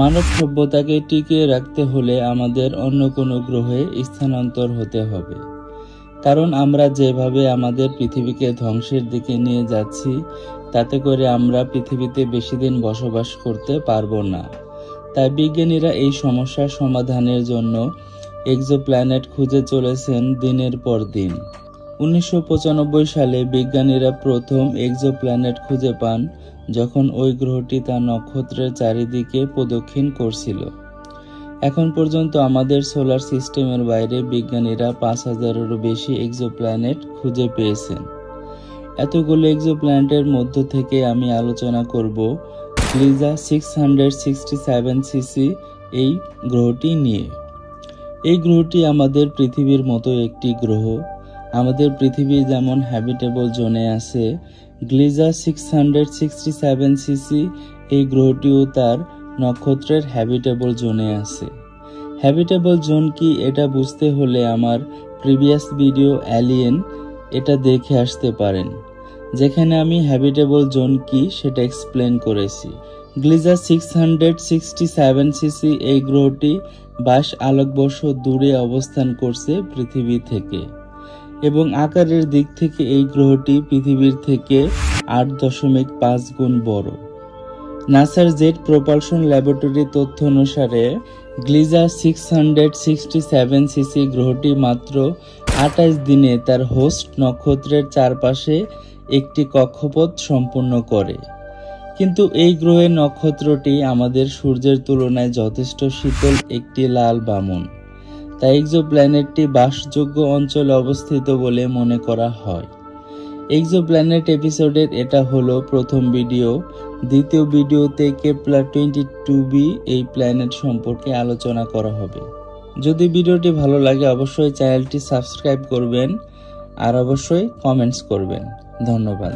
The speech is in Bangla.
মানব সভ্যতাকে টিকিয়ে রাখতে হলে আমাদের অন্য কোনো গ্রহে স্থানান্তর হতে হবে, কারণ আমরা যেভাবে আমাদের পৃথিবীকে ধ্বংসের দিকে নিয়ে যাচ্ছি তাতে করে আমরা পৃথিবীতে বেশি দিন বসবাস করতে পারবো না। তাই বিজ্ঞানীরা এই সমস্যার সমাধানের জন্য এক্সোপ্ল্যানেট খুঁজে চলেছেন দিনের পর দিন। 1995 সালে বিজ্ঞানীরা প্রথম এক্সোপ্ল্যানেট খুঁজে পান, যখন ওই গ্রহটি তার নক্ষত্রের চারিদিকে প্রদক্ষিণ করছিল। এখন পর্যন্ত আমাদের সোলার সিস্টেমের বাইরে বিজ্ঞানীরা 5000-এরও বেশি এক্সোপ্ল্যানেট খুঁজে পেয়েছেন। এতগুলো এক্সোপ্ল্যানেটের মধ্য থেকে আমি আলোচনা করব গ্লিজা 667cc এই গ্রহটি নিয়ে। এই গ্রহটি আমাদের পৃথিবীর মতো একটি গ্রহ। আমাদের পৃথিবী যেমন হ্যাবিটেবল জোনে আছে, গ্লিজা 667cc এই গ্রহটিও তার নক্ষত্রের হ্যাবিটেবল জোনে আছে। হ্যাবিটেবল জোন কি এটা বুঝতে হলে আমার প্রিভিয়াস ভিডিও অ্যালিয়েন এটা দেখে আসতে পারেন, যেখানে আমি হ্যাবিটেবল জোন কি সেটা এক্সপ্লেন করেছি। গ্লিজা 667cc এই গ্রহটি 22 আলোকবর্ষ দূরে অবস্থান করছে পৃথিবী থেকে, এবং আকারের দিক থেকে এই গ্রহটি পৃথিবীর থেকে 8.5 গুণ বড়। নাসার জেট প্রপালশন ল্যাবরেটরির তথ্য অনুসারে গ্লিজা 667cc গ্রহটি মাত্র 28 দিনে তার হোস্ট নক্ষত্রের চারপাশে একটি কক্ষপথ সম্পূর্ণ করে। কিন্তু এই গ্রহের নক্ষত্রটি আমাদের সূর্যের তুলনায় যথেষ্ট শীতল একটি লাল বামন, তাই এক্সোপ্ল্যানেটটি বাসযোগ্য অঞ্চলে অবস্থিত বলে মনে করা হয়। এক্সোপ্ল্যানেট এপিসোডের এটা হলো প্রথম ভিডিও। দ্বিতীয় ভিডিওতে কেপলার 22b এই প্ল্যানেট সম্পর্কে আলোচনা করা হবে। যদি ভিডিওটি ভালো লাগে অবশ্যই চ্যানেলটি সাবস্ক্রাইব করবেন আর অবশ্যই কমেন্টস করবেন। ধন্যবাদ।